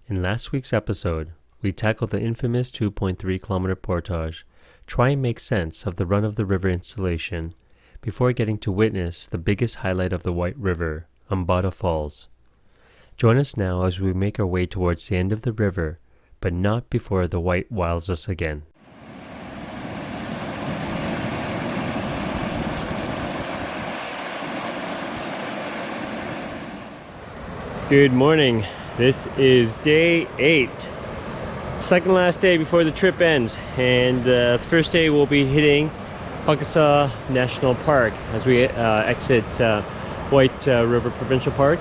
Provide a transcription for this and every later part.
In last week's episode, we tackled the infamous 2.3-kilometer portage, try and make sense of the run-of-the-river installation, before getting to witness the biggest highlight of the White River, Umbata Falls. Join us now as we make our way towards the end of the river, but not before the white wiles us again. Good morning. This is day 8. Second last day before the trip ends, and the first day we'll be hitting Pukaskwa National Park as we exit White River Provincial Park.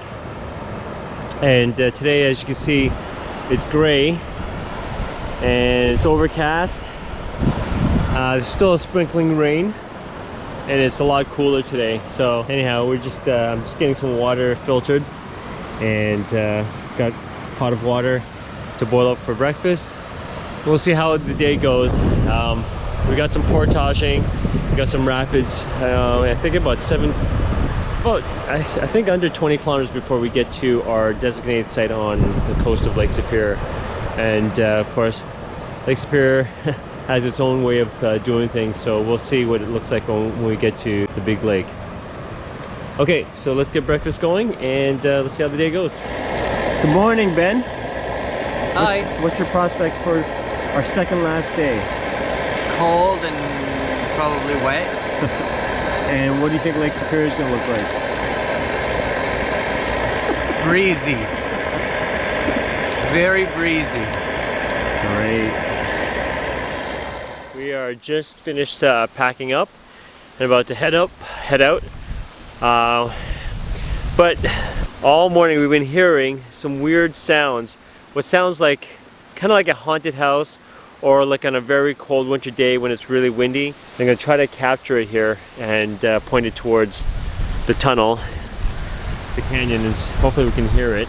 And today, as you can see, it's gray and it's overcast. There's still a sprinkling rain, and it's a lot cooler today. So anyhow, we're just getting some water filtered, and got a pot of water to boil up for breakfast. We'll see how the day goes. We got some portaging, we got some rapids. I think I think under 20 kilometers before we get to our designated site on the coast of Lake Superior. And of course, Lake Superior has its own way of doing things, so we'll see what it looks like when we get to the big lake. Okay, so let's get breakfast going, and let's see how the day goes. Good morning, Ben. Hi. What's your prospects for our second last day? Cold and probably wet. And what do you think Lake Superior is going to look like? Breezy. Very breezy. Great. We are just finished packing up and about to head out. But all morning we've been hearing some weird sounds. What sounds like kind of like a haunted house, or like on a very cold winter day when it's really windy. I'm going to try to capture it here and point it towards the tunnel, the canyon, and hopefully we can hear it.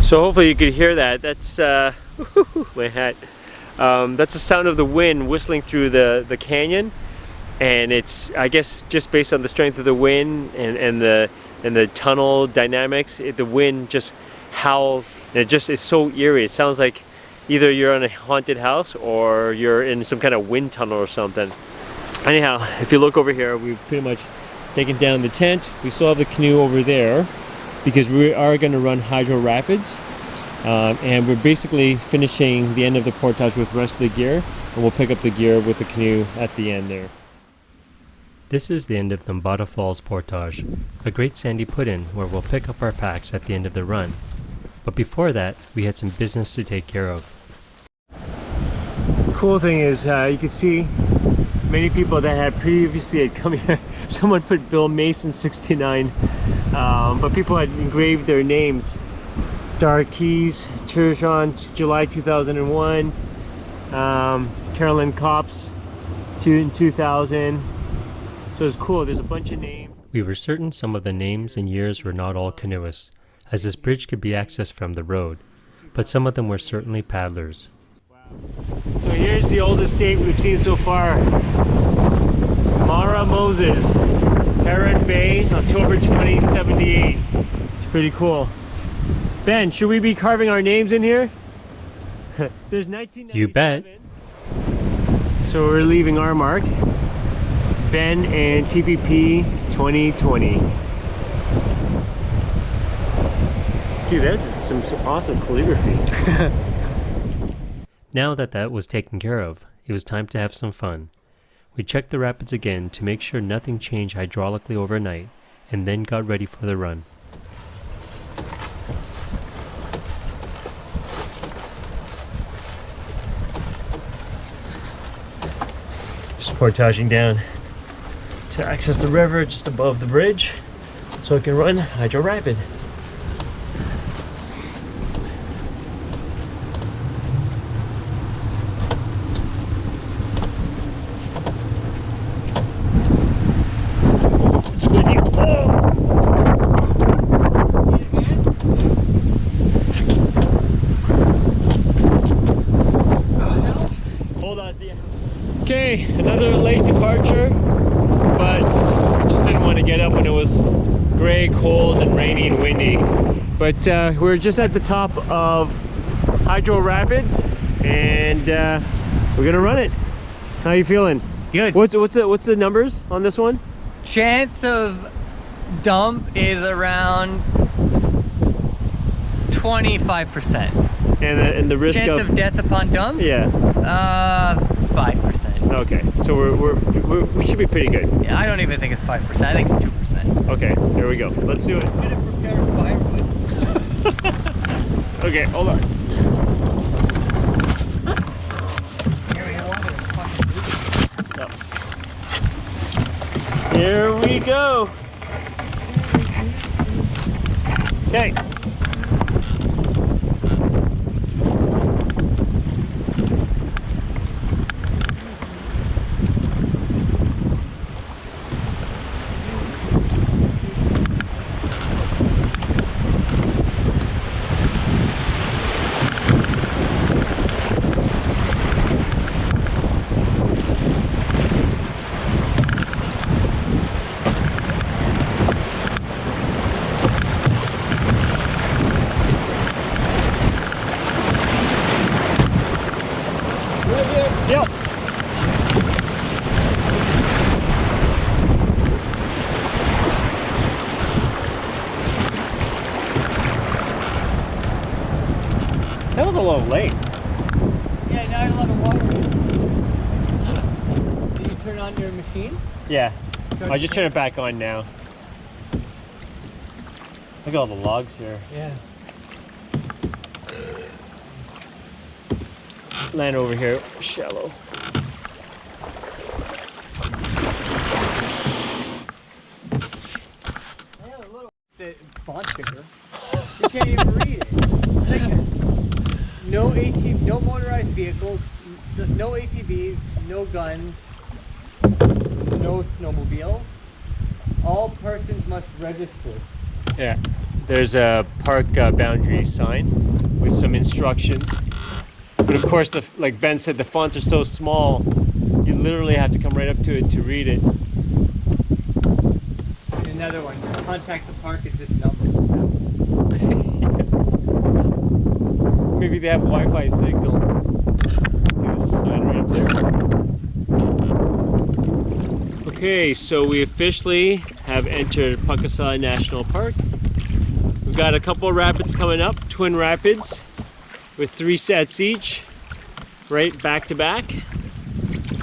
So hopefully you could hear that. That's my hat. That's the sound of the wind whistling through the canyon, and it's, I guess, just based on the strength of the wind and the tunnel dynamics. The wind just howls, and it just is so eerie. It sounds like either you're in a haunted house or you're in some kind of wind tunnel or something. Anyhow, if you look over here, we've pretty much taken down the tent. We still have the canoe over there, because we are going to run hydro rapids, and we're basically finishing the end of the portage with the rest of the gear, and we'll pick up the gear with the canoe at the end there. This is the end of the Umbata Falls portage, a great sandy put-in where we'll pick up our packs at the end of the run. But before that, we had some business to take care of. The cool thing is you can see many people that had previously come here. Someone put Bill Mason 69, but people had engraved their names. Darkeys, Turgeon, July 2001, Carolyn Copps, 2000. So it's cool, there's a bunch of names. We were certain some of the names and years were not all canoeists, as this bridge could be accessed from the road, but some of them were certainly paddlers. So here's the oldest date we've seen so far. Mara Moses, Heron Bay, October 2078. It's pretty cool. Ben, should we be carving our names in here? There's 1997. You bet. So we're leaving our mark. Ben and TPP 2020. Dude, that's some awesome calligraphy. Now that was taken care of, it was time to have some fun. We checked the rapids again to make sure nothing changed hydraulically overnight, and then got ready for the run. Just portaging down to access the river just above the bridge. so I can run Hydro Rapid. Squiddy. Oh! Hold on, see ya. Okay, another late departure, but just didn't want to get up when it was gray, cold, and rainy and windy. But we're just at the top of Hydro Rapids, and we're gonna run it. How you feeling? Good. What's the numbers on this one? Chance of dump is around 25%. And the risk Chance of death upon dump? Yeah. 5%. Okay, so we should be pretty good. Yeah, I don't even think it's 5%. I think it's 2%. Okay, there we go. Let's do it. Should have prepared firewood. Okay, hold on. Here we go. Okay. Yep. That was a little late. Yeah, now there's a lot of water. Did you turn on your machine? Yeah. I just turn it back on now. Look at all the logs here. Yeah. Land over here, shallow. The font bigger. You can't even read it. Like, no ATV, no motorized vehicles, no ATVs, no guns, no snowmobiles. All persons must register. Yeah. There's a park boundary sign with some instructions. But of course, like Ben said, the fonts are so small, you literally have to come right up to it to read it. Another one, contact the park at this number. Maybe they have Wi-Fi signal. See the sign right up there. Okay, so we officially have entered Pukaskwa National Park. We've got a couple of rapids coming up, twin rapids, with 3 sets each, right back to back.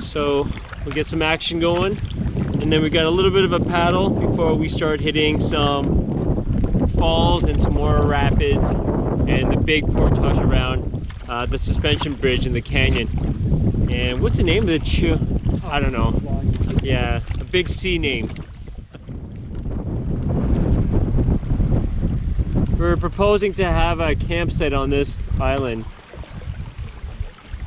So we'll get some action going. And then we got a little bit of a paddle before we start hitting some falls and some more rapids and the big portage around the suspension bridge in the canyon. And what's the name of the I don't know. Yeah, a big C name. We're proposing to have a campsite on this island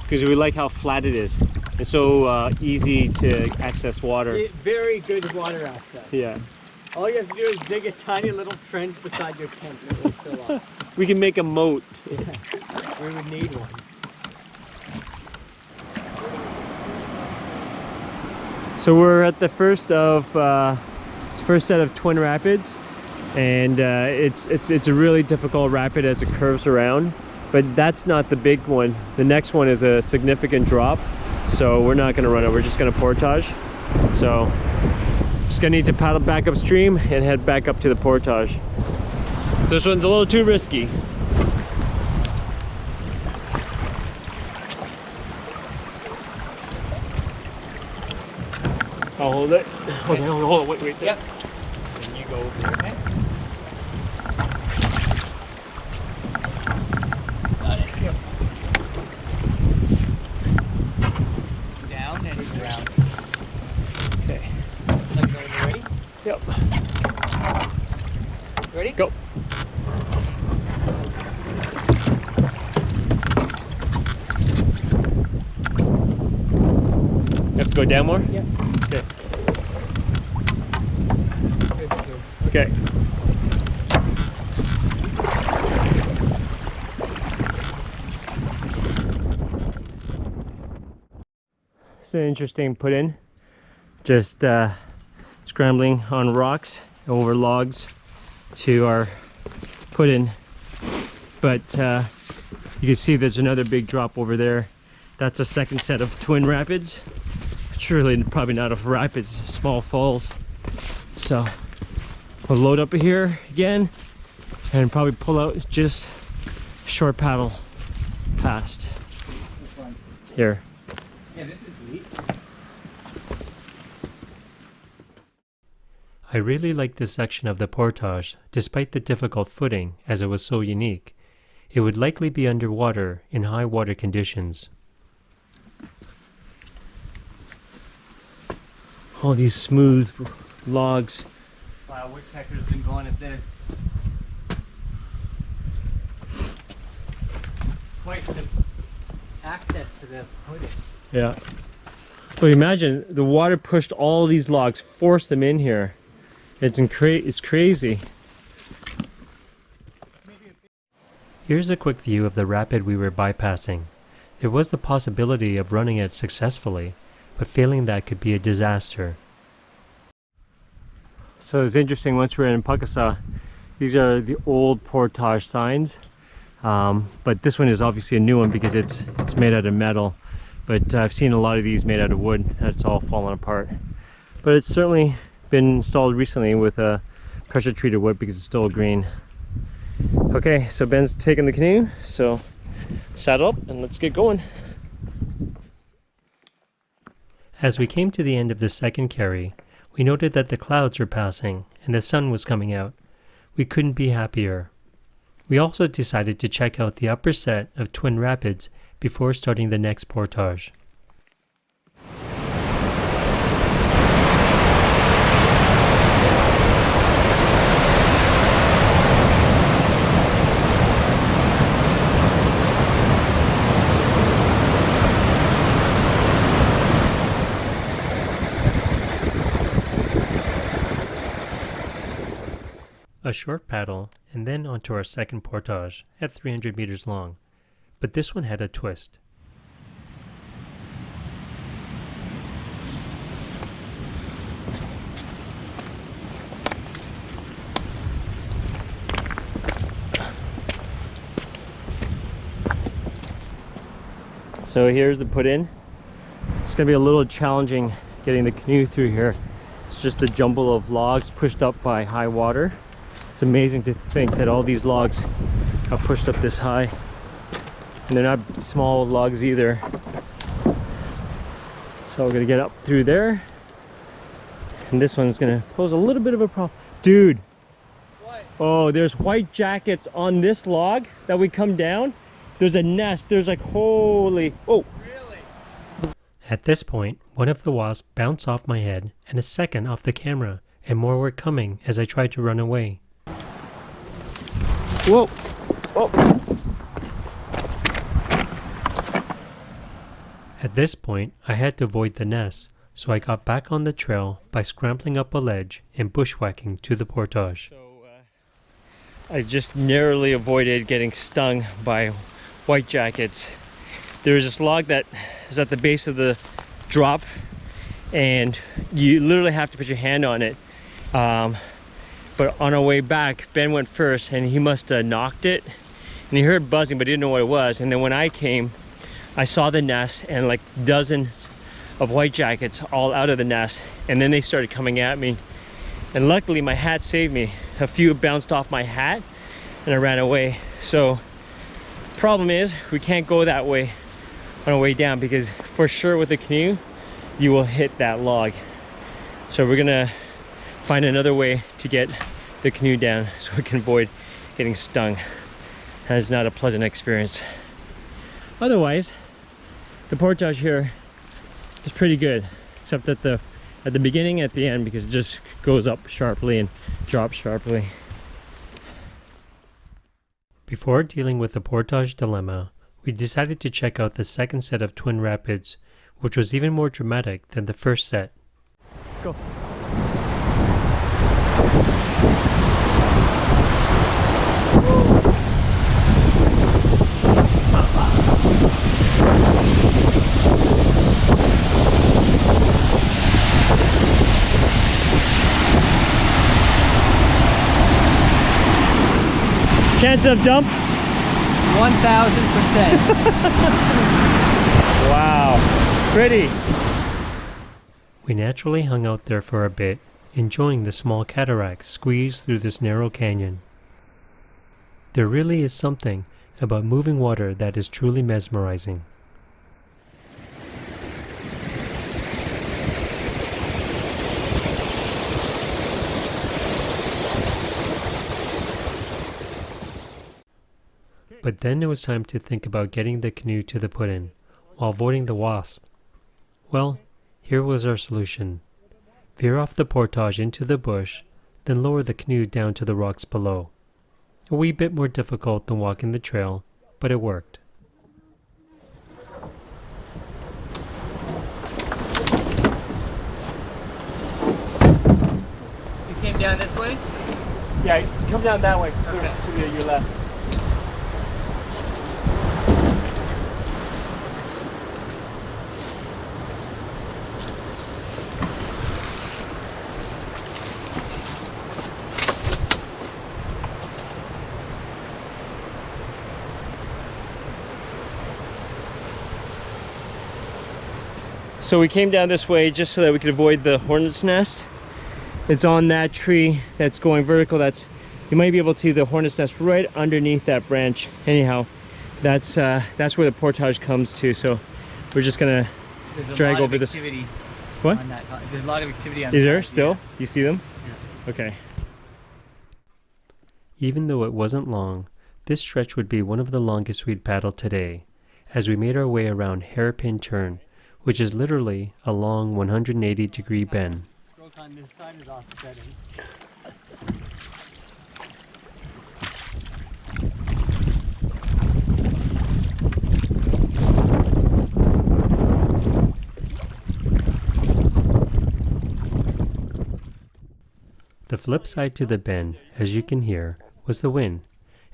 because we like how flat it is. It's so easy to access water. Very good water access. Yeah. All you have to do is dig a tiny little trench beside your tent and it will fill up. We can make a moat. Yeah. We would need one. So we're at the first set of twin rapids, and it's a really difficult rapid as it curves around. But that's not the big one. The next one is a significant drop. So we're not gonna run it, we're just gonna portage. So just gonna need to paddle back upstream and head back up to the portage. This one's a little too risky. I'll hold it. Okay, hold it, wait. Yep. And you go over here. Okay. Got it. Yep. Down and around. Okay. Let me know when you're ready. Yep. Ready? Go. You have to go down more? Yeah. Okay. Okay. It's an interesting put in. Just scrambling on rocks over logs to our put in. But you can see there's another big drop over there. That's a second set of twin rapids. It's really probably not a rapids, it's small falls. So we'll load up here again and probably pull out just short paddle past. This one. Here. Yeah, this is sweet. I really liked this section of the portage, despite the difficult footing, as it was so unique. It would likely be underwater in high water conditions. All these smooth logs. Wow, woodpecker's been going at this. Quite the access to the footing. Yeah. But imagine the water pushed all these logs, forced them in here. It's crazy. Here's a quick view of the rapid we were bypassing. There was the possibility of running it successfully, but failing that could be a disaster. So it's interesting, once we're in Pukaskwa, these are the old portage signs. But this one is obviously a new one because it's made out of metal. But I've seen a lot of these made out of wood. That's all fallen apart. But it's certainly been installed recently with a pressure treated wood because it's still green. Okay, so Ben's taking the canoe, so saddle up and let's get going. As we came to the end of the second carry, we noted that the clouds were passing and the sun was coming out. We couldn't be happier. We also decided to check out the upper set of Twin Rapids before starting the next portage. A short paddle, and then onto our second portage at 300 meters long. But this one had a twist. So here's the put in. It's gonna be a little challenging getting the canoe through here. It's just a jumble of logs pushed up by high water. It's amazing to think that all these logs are pushed up this high. And they're not small logs either. So we're gonna get up through there. And this one's gonna pose a little bit of a problem. Dude! What? Oh, there's white jackets on this log that we come down. There's a nest. There's like, holy, oh! Really? At this point, one of the wasps bounced off my head and a second off the camera, and more were coming as I tried to run away. Whoa! Whoa! At this point, I had to avoid the nest, so I got back on the trail by scrambling up a ledge and bushwhacking to the portage. So I just narrowly avoided getting stung by white jackets. There's this log that is at the base of the drop, and you literally have to put your hand on it. But on our way back, Ben went first, and he must have knocked it, and he heard buzzing but didn't know what it was. And then when I came, I saw the nest and like dozens of white jackets all out of the nest, and then they started coming at me, and luckily my hat saved me. A few bounced off my hat and I ran away. So problem is, we can't go that way on our way down, because for sure with the canoe you will hit that log. So we're gonna find another way to get the canoe down so we can avoid getting stung. That is not a pleasant experience. Otherwise, the portage here is pretty good, except at the beginning, at the end, because it just goes up sharply and drops sharply. Before dealing with the portage dilemma, we decided to check out the second set of twin rapids, which was even more dramatic than the first set. Go. Chance of dump? 1,000%. Wow, pretty. We naturally hung out there for a bit, enjoying the small cataracts squeezed through this narrow canyon. There really is something about moving water that is truly mesmerizing. But then it was time to think about getting the canoe to the put-in, while avoiding the wasps. Well, here was our solution. Veer off the portage into the bush, then lower the canoe down to the rocks below. A wee bit more difficult than walking the trail, but it worked. You came down this way? Yeah, come down that way Okay. to your left. So we came down this way just so that we could avoid the hornet's nest. It's on that tree that's going vertical. You might be able to see the hornet's nest right underneath that branch. Anyhow, that's where the portage comes to. So we're just gonna drag over this. What? On that. There's a lot of activity on Is the there side, still? yeah. You see them? Yeah. Okay. Even though it wasn't long, this stretch would be one of the longest we'd paddled today, as we made our way around Hairpin Turn, which is literally a long 180-degree bend. Stroke on this side is offsetting. The flip side to the bend, as you can hear, was the wind,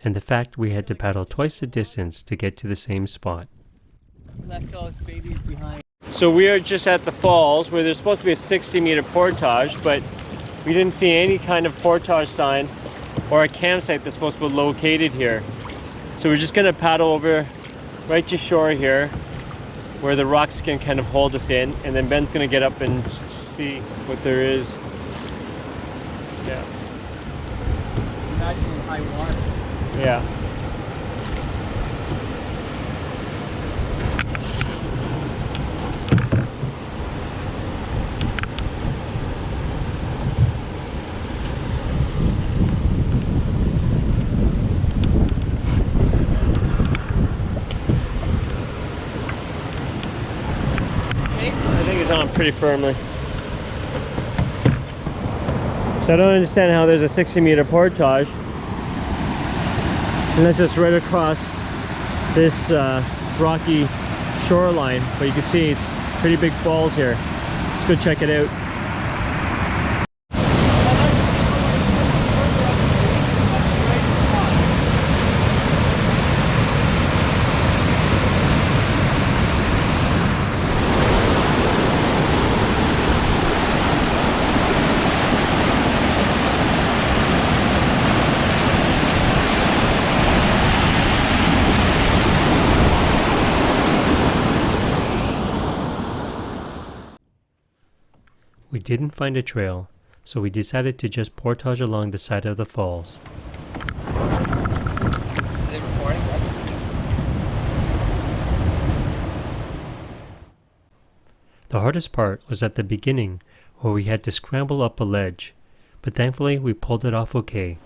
and the fact we had to paddle twice the distance to get to the same spot. Left all its babies behind. So we are just at the falls where there's supposed to be a 60-meter portage, but we didn't see any kind of portage sign or a campsite that's supposed to be located here. So we're just gonna paddle over right to shore here where the rocks can kind of hold us in, and then Ben's gonna get up and see what there is. Yeah. Imagine in high water. Yeah. I think it's on pretty firmly. So I don't understand how there's a 60-meter portage. And that's just right across this rocky shoreline. But you can see it's pretty big falls here. Let's go check it out. We didn't find a trail, so we decided to just portage along the side of the falls. Is it recording? The hardest part was at the beginning, where we had to scramble up a ledge, but thankfully we pulled it off okay.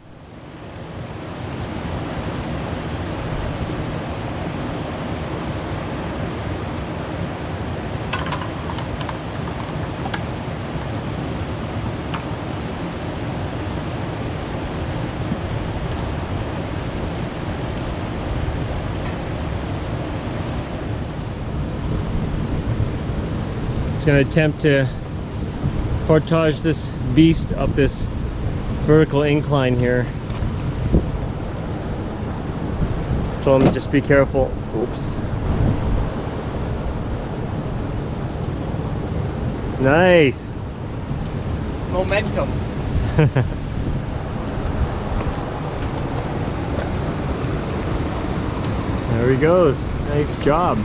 gonna attempt to portage this beast up this vertical incline here. Told him just be careful. Oops. Nice. Momentum. There he goes. Nice job.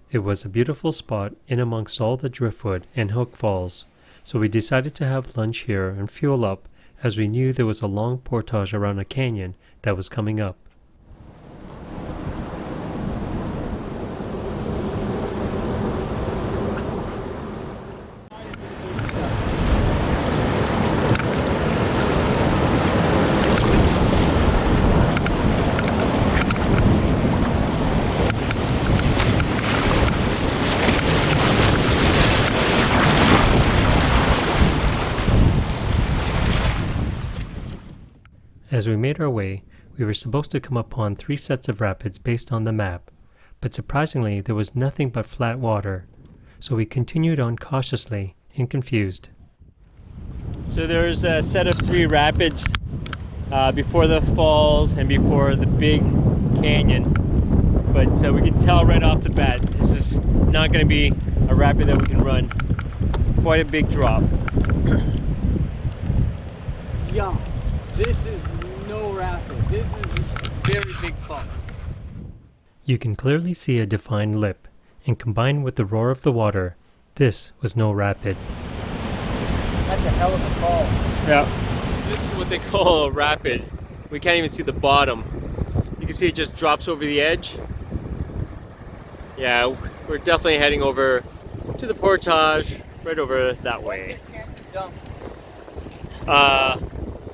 It was a beautiful spot in amongst all the driftwood and hook falls, so we decided to have lunch here and fuel up, as we knew there was a long portage around a canyon that was coming up. As we made our way, we were supposed to come upon 3 sets of rapids based on the map, but surprisingly there was nothing but flat water, so we continued on cautiously and confused. So there's a set of 3 rapids before the falls and before the big canyon, but we can tell right off the bat this is not going to be a rapid that we can run. Quite a big drop. Yeah, this is no rapid. This is very big fall. You can clearly see a defined lip, and combined with the roar of the water, this was no rapid. That's a hell of a fall. Yeah. This is what they call a rapid. We can't even see the bottom. You can see it just drops over the edge. Yeah, we're definitely heading over to the portage, right over that way. What's your chance of dump?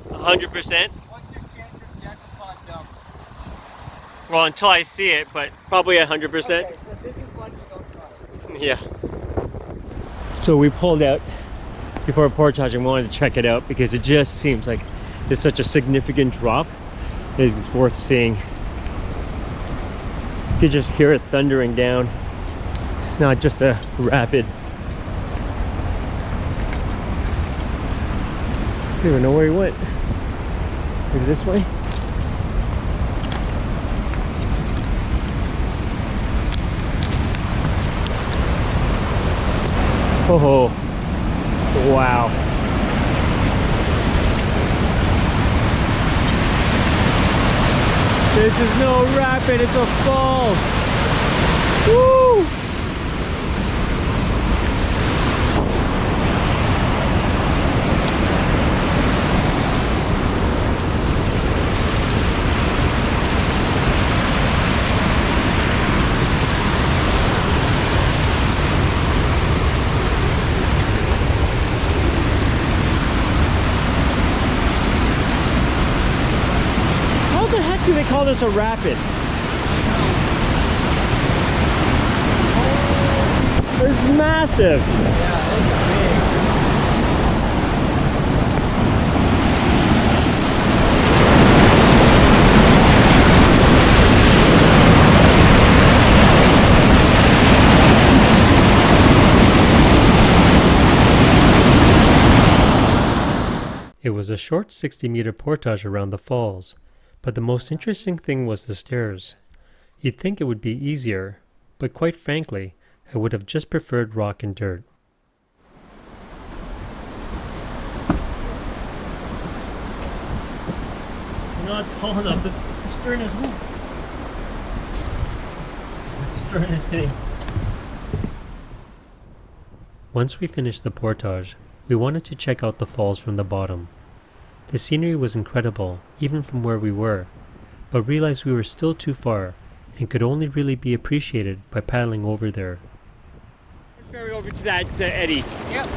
100%. What's your chance of death upon dump? Well, until I see it, but probably 100%. Okay, so this is one you don't try. Yeah. So we pulled out before portage and wanted to check it out because it just seems like it's such a significant drop. It's worth seeing. You could just hear it thundering down. It's not just a rapid. I don't even know where he went. Maybe this way? Oh, wow. This is no rapid, it's a fall. Woo! How do they call this a rapid? It's massive. Yeah, it's big. It was a short 60-meter portage around the falls, but the most interesting thing was the stairs. You'd think it would be easier, but quite frankly, I would have just preferred rock and dirt. Not tall enough. The stern is The stern is hitting. Once we finished the portage, we wanted to check out the falls from the bottom. The scenery was incredible, even from where we were, but realized we were still too far and could only really be appreciated by paddling over there. Ferry over to that eddy. Yep.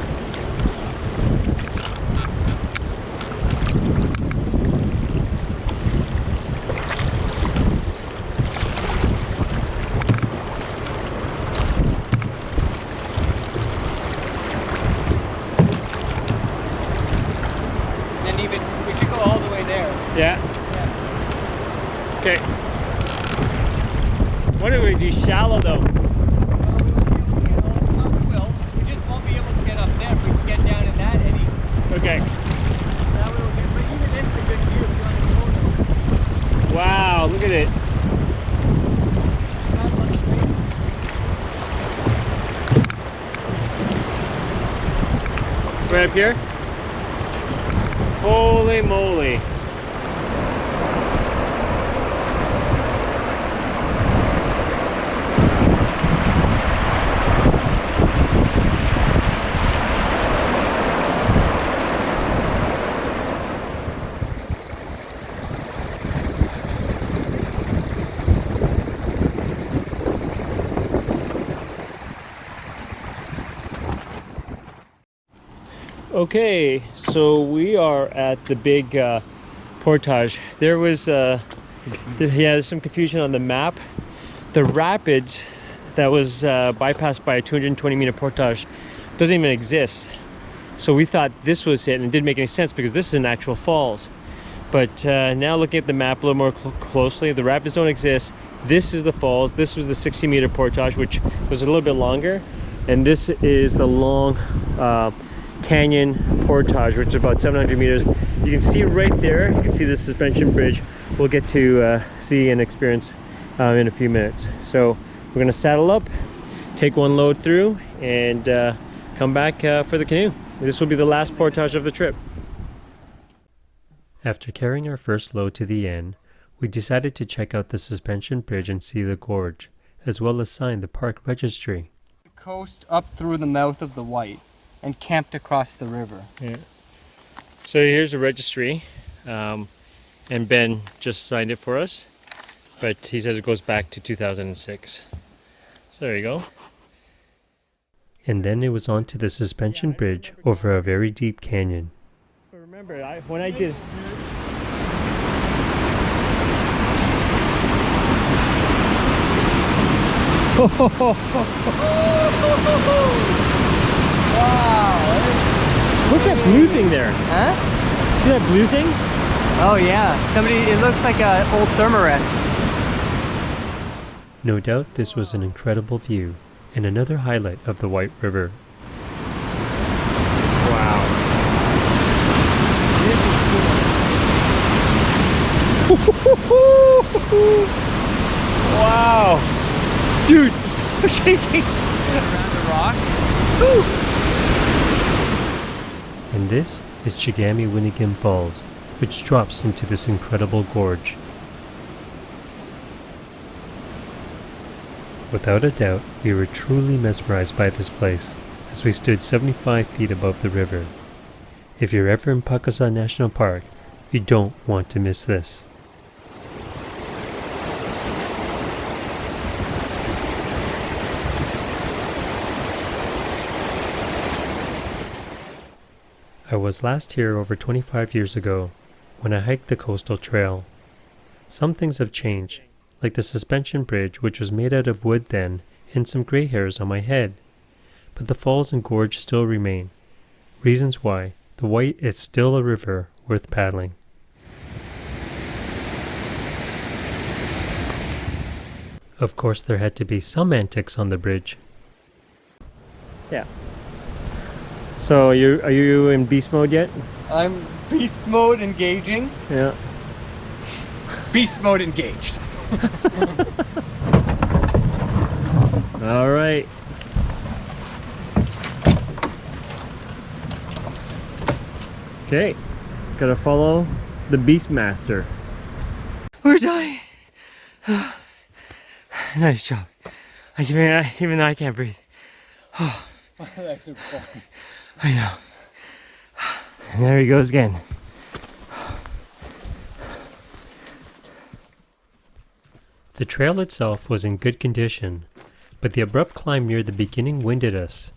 We should go all the way there. Yeah. Yeah. Okay. What do we do? Shallow though. We will. We just won't be able to get up there if we can get down in that eddy. Okay. That way we'll get, but even then it's a good view if you want to go there. Wow, look at it. Right up here? Holy moly. Okay, so we are at the big portage. There was there's some confusion on the map. The rapids that was bypassed by a 220-meter portage doesn't even exist. So we thought this was it, and it didn't make any sense because this is an actual falls. But now looking at the map a little more closely, the rapids don't exist. This is the falls. This was the 60-meter portage, which was a little bit longer, and this is the long canyon portage, which is about 700 meters. You can see right there, you can see the suspension bridge. We'll get to see and experience in a few minutes. So we're gonna saddle up, take one load through, and come back for the canoe. This will be the last portage of the trip. After carrying our first load to the end, we decided to check out the suspension bridge and see the gorge, as well as sign the park registry. Coast up through the mouth of the White and camped across the river. Yeah. So here's the registry, and Ben just signed it for us, but he says it goes back to 2006. So there you go. And then it was on to the suspension bridge over a very deep canyon. But remember, when I did... Wow! What's that blue thing there? Huh? See that blue thing? Oh yeah, it looks like an old thermarest. No doubt this was an incredible view and another highlight of the White River. Wow. Wow. Dude, it's shaking. Around the rock. Woo. And this is Chigami-Winnigan Falls, which drops into this incredible gorge. Without a doubt, we were truly mesmerized by this place, as we stood 75 feet above the river. If you're ever in Pukaskwa National Park, you don't want to miss this. I was last here over 25 years ago, when I hiked the coastal trail. Some things have changed, like the suspension bridge, which was made out of wood then, and some gray hairs on my head. But the falls and gorge still remain. Reasons why the White is still a river worth paddling. Of course, there had to be some antics on the bridge. Yeah. So are you in beast mode yet? I'm Beast mode engaging. Yeah. Beast mode engaged. All right. Okay, gotta follow the Beastmaster. We're dying. Nice job. Even though I can't breathe. My legs are falling. I know. And there he goes again. The trail itself was in good condition, but the abrupt climb near the beginning winded us.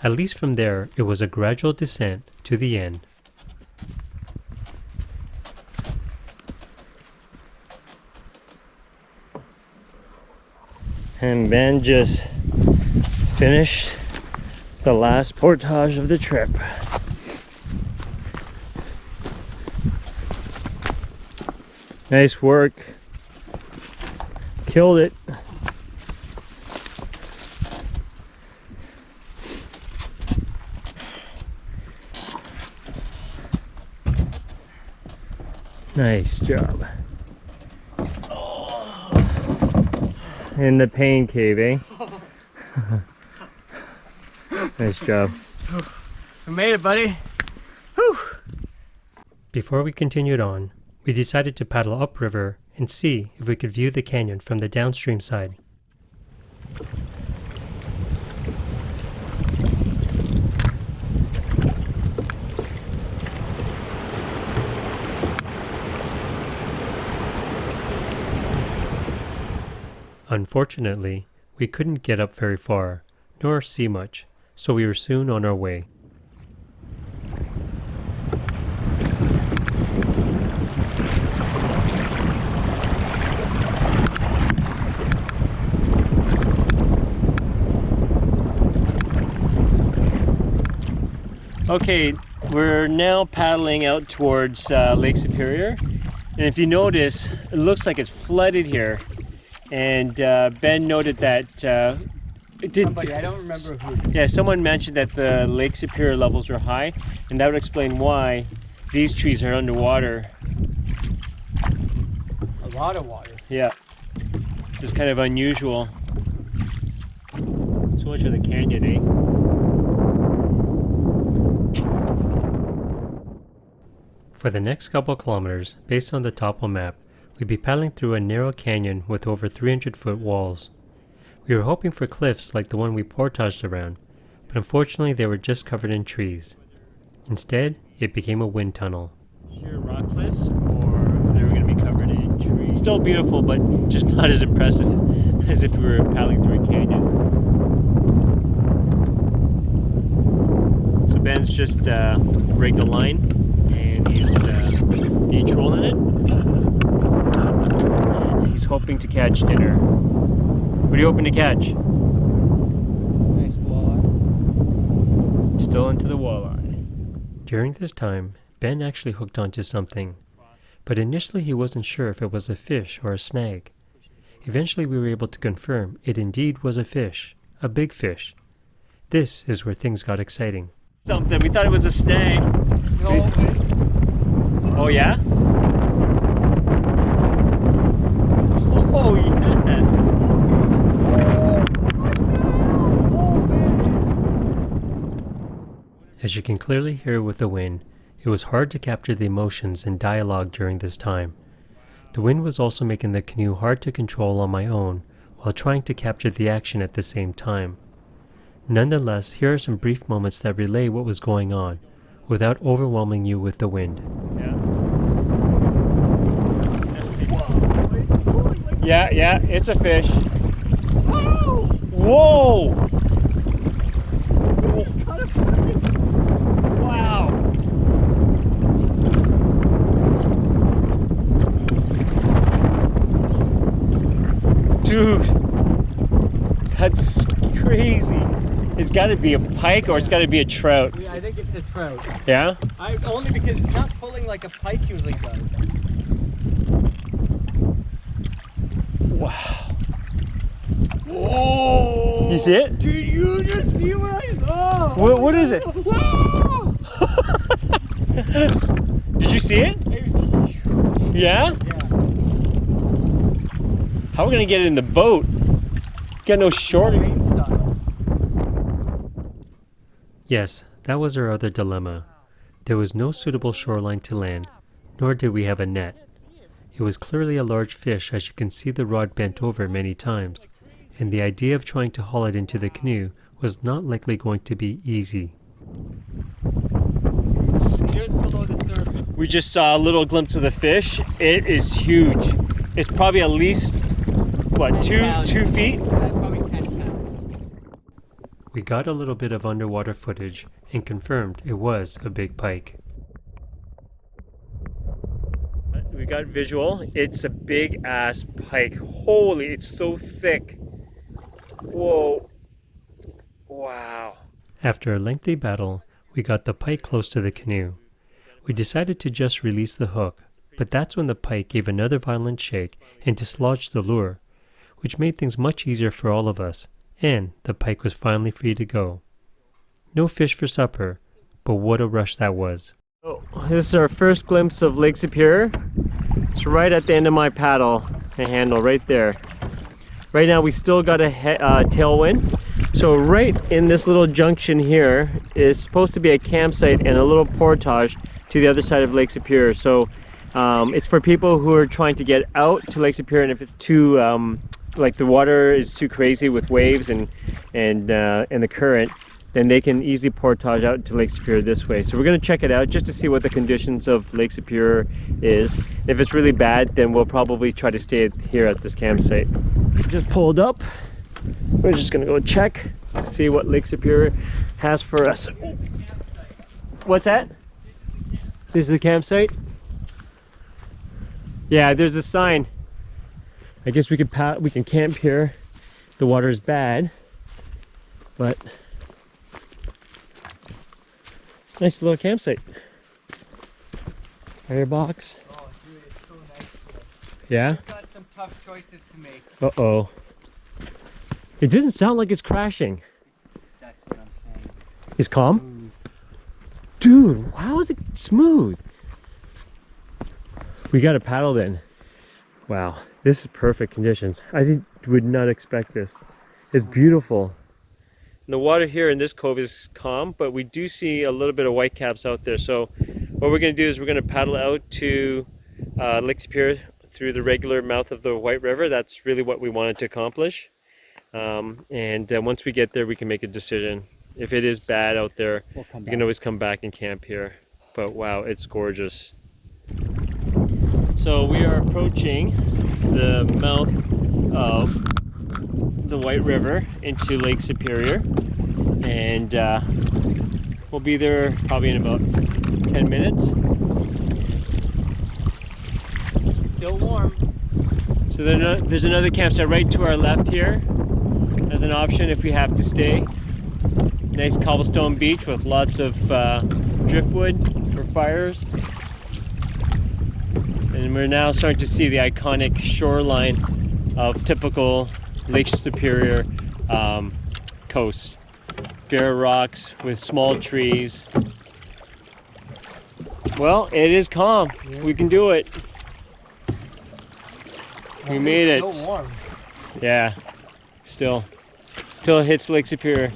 At least from there, it was a gradual descent to the end. And Ben just finished the last portage of the trip. Nice work. Killed it. Nice job. In the pain cave, eh? Nice job. We made it, buddy. Whew. Before we continued on, we decided to paddle upriver and see if we could view the canyon from the downstream side. Unfortunately, we couldn't get up very far, nor see much, so we were soon on our way. Okay, we're now paddling out towards Lake Superior, and if you notice, it looks like it's flooded here. And Ben noted that Somebody, I don't remember who. yeah, someone mentioned that the Lake Superior levels are high, and that would explain why these trees are underwater. A lot of water. Yeah, it's kind of unusual. So much for the canyon, eh? For the next couple kilometers, based on the topo map, we'd be paddling through a narrow canyon with over 300-foot walls. We were hoping for cliffs like the one we portaged around, but unfortunately they were just covered in trees. Instead, it became a wind tunnel. Sheer rock cliffs, or they were going to be covered in trees. Still beautiful, but just not as impressive as if we were paddling through a canyon. So Ben's just rigged a line, and he's trolling it. And he's hoping to catch dinner. What are you hoping to catch? Nice walleye. Still into the walleye. During this time, Ben actually hooked onto something, but initially he wasn't sure if it was a fish or a snag. Eventually we were able to confirm it indeed was a fish, a big fish. This is where things got exciting. Something. We thought it was a snag. No, Oh yeah? Oh yes! As you can clearly hear with the wind, it was hard to capture the emotions and dialogue during this time. The wind was also making the canoe hard to control on my own, while trying to capture the action at the same time. Nonetheless, here are some brief moments that relay what was going on, without overwhelming you with the wind. Yeah, it's a fish. Whoa! Wow! Dude, that's crazy. It's got to be a pike or it's got to be a trout. Yeah, I think it's a trout. Yeah? Only because it's not pulling like a pike usually does. Wow. Whoa! You see it? Did you just see what I saw? What is it? you see it? Yeah? Yeah. How are we gonna get it in the boat? Got no shore. Yes, that was our other dilemma. There was no suitable shoreline to land, nor did we have a net. It was clearly a large fish, as you can see the rod bent over many times, and the idea of trying to haul it into the canoe was not likely going to be easy. Just below the surface. We just saw a little glimpse of the fish. It is huge. It's probably at least, what, 2 feet? That's probably 10 pounds. We got a little bit of underwater footage and confirmed it was a big pike. We got visual. It's a big ass pike. Holy, it's so thick. Whoa. Wow. After a lengthy battle, we got the pike close to the canoe. We decided to just release the hook, but that's when the pike gave another violent shake and dislodged the lure, which made things much easier for all of us, and the pike was finally free to go. No fish for supper, but what a rush that was. Oh, this is our first glimpse of Lake Superior. It's right at the end of my paddle, the handle right there. Right now we still got a tailwind. So right in this little junction here is supposed to be a campsite and a little portage to the other side of Lake Superior. So it's for people who are trying to get out to Lake Superior, and if it's too, like the water is too crazy with waves and the current, then they can easily portage out to Lake Superior this way. So we're going to check it out just to see what the conditions of Lake Superior is. If it's really bad, then we'll probably try to stay here at this campsite. Just pulled up. We're just going to go check to see what Lake Superior has for us. What's that? This is the campsite? Yeah, there's a sign. I guess we can camp here. The water is bad, but nice little campsite. Firebox. Oh, dude, it's so nice here. Yeah? We've got some tough choices to make. Uh-oh. It doesn't sound like it's crashing. That's what I'm saying. It's calm? Dude, how is it smooth? We got a paddle then. Wow, this is perfect conditions. I would not expect this. It's beautiful. The water here in this cove is calm, but we do see a little bit of whitecaps out there. So what we're going to do is we're going to paddle out to Lake Superior through the regular mouth of the White River. That's really what we wanted to accomplish. Once we get there, we can make a decision. If it is bad out there, we can always come back and camp here. But wow, it's gorgeous. So we are approaching the mouth of the White River into Lake Superior, and we'll be there probably in about 10 minutes. Still warm. So there's another campsite right to our left here as an option if we have to stay. Nice cobblestone beach with lots of driftwood for fires. And we're now starting to see the iconic shoreline of typical Lake Superior coast. Bare rocks with small trees. Well, it is calm. We can do it. We made it. Still warm. Yeah, still. Till it hits Lake Superior.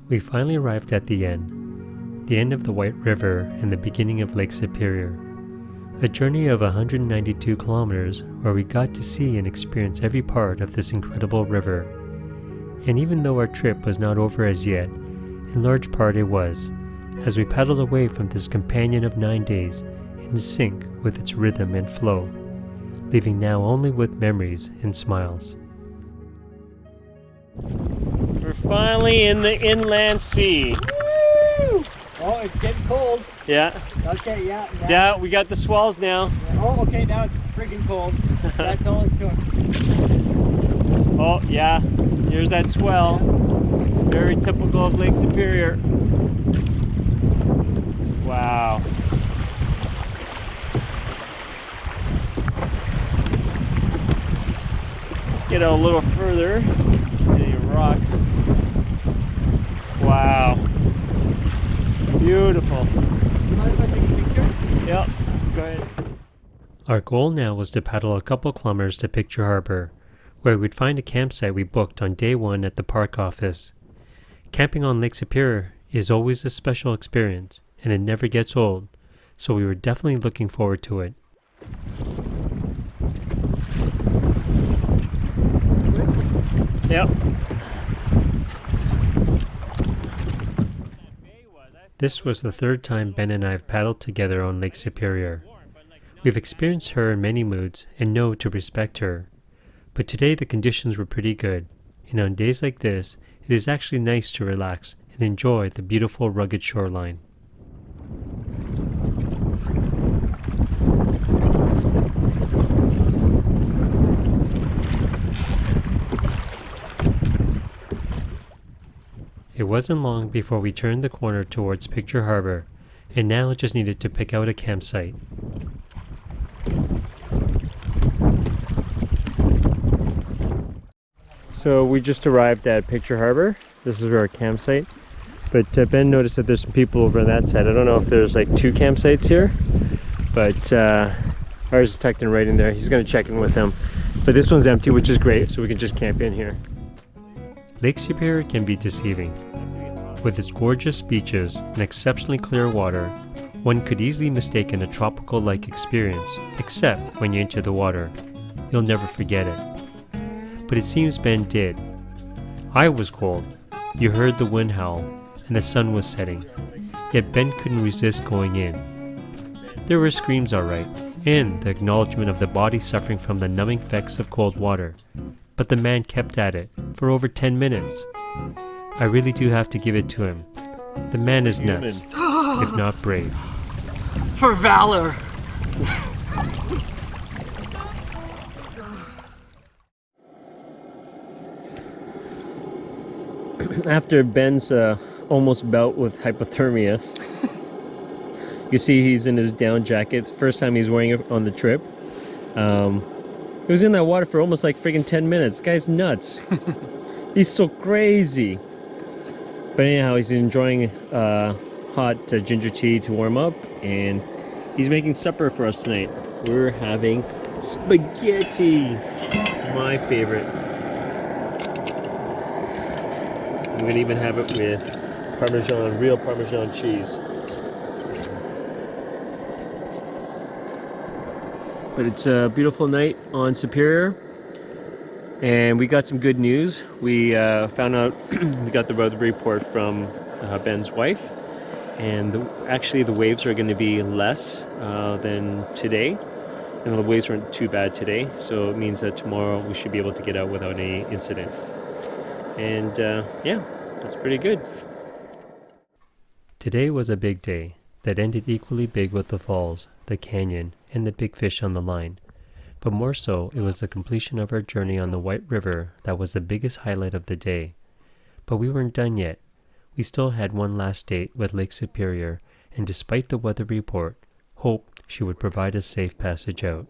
We finally arrived at the end of the White River and the beginning of Lake Superior. A journey of 192 kilometers where we got to see and experience every part of this incredible river. And even though our trip was not over as yet, in large part it was, as we paddled away from this companion of 9 days in sync with its rhythm and flow, leaving now only with memories and smiles. We're finally in the inland sea. Woo! Oh, it's getting cold. Yeah. Okay, yeah. Yeah, we got the swells now. Oh, okay, now it's friggin' cold. That's all it took. Oh, yeah. Here's that swell. Very typical of Lake Superior. Wow. Let's get out a little further. Any rocks. Wow. Beautiful. You mind if I take Our goal now was to paddle a couple kilometers to Picture Harbor, where we'd find a campsite we booked on day 1 at the park office. Camping on Lake Superior is always a special experience, and it never gets old, so we were definitely looking forward to it. Yep. This was the third time Ben and I have paddled together on Lake Superior. We've experienced her in many moods and know to respect her. But today the conditions were pretty good, and on days like this, it is actually nice to relax and enjoy the beautiful rugged shoreline. It wasn't long before we turned the corner towards Picture Harbor, and now just needed to pick out a campsite. So we just arrived at Picture Harbor. This is our campsite. But Ben noticed that there's some people over on that side. I don't know if there's like 2 campsites here, but ours is tucked in right in there. He's gonna check in with them. But this one's empty, which is great, so we can just camp in here. Lake Superior can be deceiving. With its gorgeous beaches and exceptionally clear water, one could easily mistake a tropical-like experience, except when you enter the water. You'll never forget it. But it seems Ben did. I was cold. You heard the wind howl, and the sun was setting. Yet Ben couldn't resist going in. There were screams alright, and the acknowledgement of the body suffering from the numbing effects of cold water. But the man kept at it for over 10 minutes. I really do have to give it to him. The man is nuts, if not brave. For valor! After Ben's almost bout with hypothermia, you see he's in his down jacket. First time he's wearing it on the trip. He was in that water for almost like friggin' 10 minutes. This guy's nuts. He's so crazy. But anyhow, he's enjoying hot ginger tea to warm up, and he's making supper for us tonight. We're having spaghetti, my favorite. I'm gonna even have it with Parmesan, real Parmesan cheese. But it's a beautiful night on Superior, and we got some good news. We found out, we got the weather report from Ben's wife, and actually the waves are going to be less than today, and the waves weren't too bad today, so it means that tomorrow we should be able to get out without any incident. And yeah, that's pretty good. Today was a big day that ended equally big with the falls, the canyon, and the big fish on the line. But more so, it was the completion of our journey on the White River that was the biggest highlight of the day. But we weren't done yet. We still had one last date with Lake Superior, and despite the weather report, hoped she would provide us safe passage out.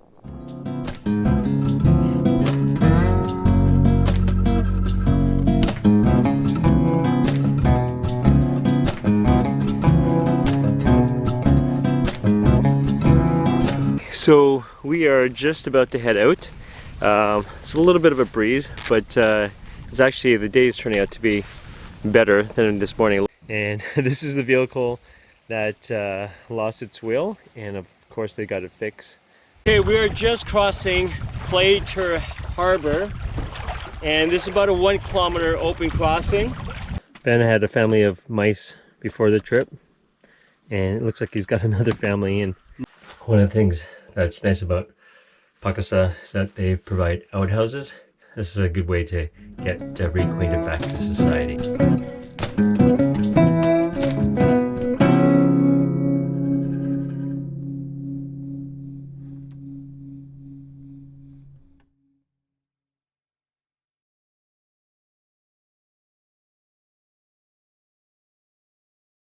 So we are just about to head out. It's a little bit of a breeze, but it's actually, the day is turning out to be better than this morning. And this is the vehicle that lost its wheel, and of course they got it fixed. Okay, we are just crossing Picture Harbor, and this is about a 1 kilometer open crossing. Ben had a family of mice before the trip, and it looks like he's got another family in. One of the things that's nice about Pukaskwa is that they provide outhouses. This is a good way to get reacquainted back to society.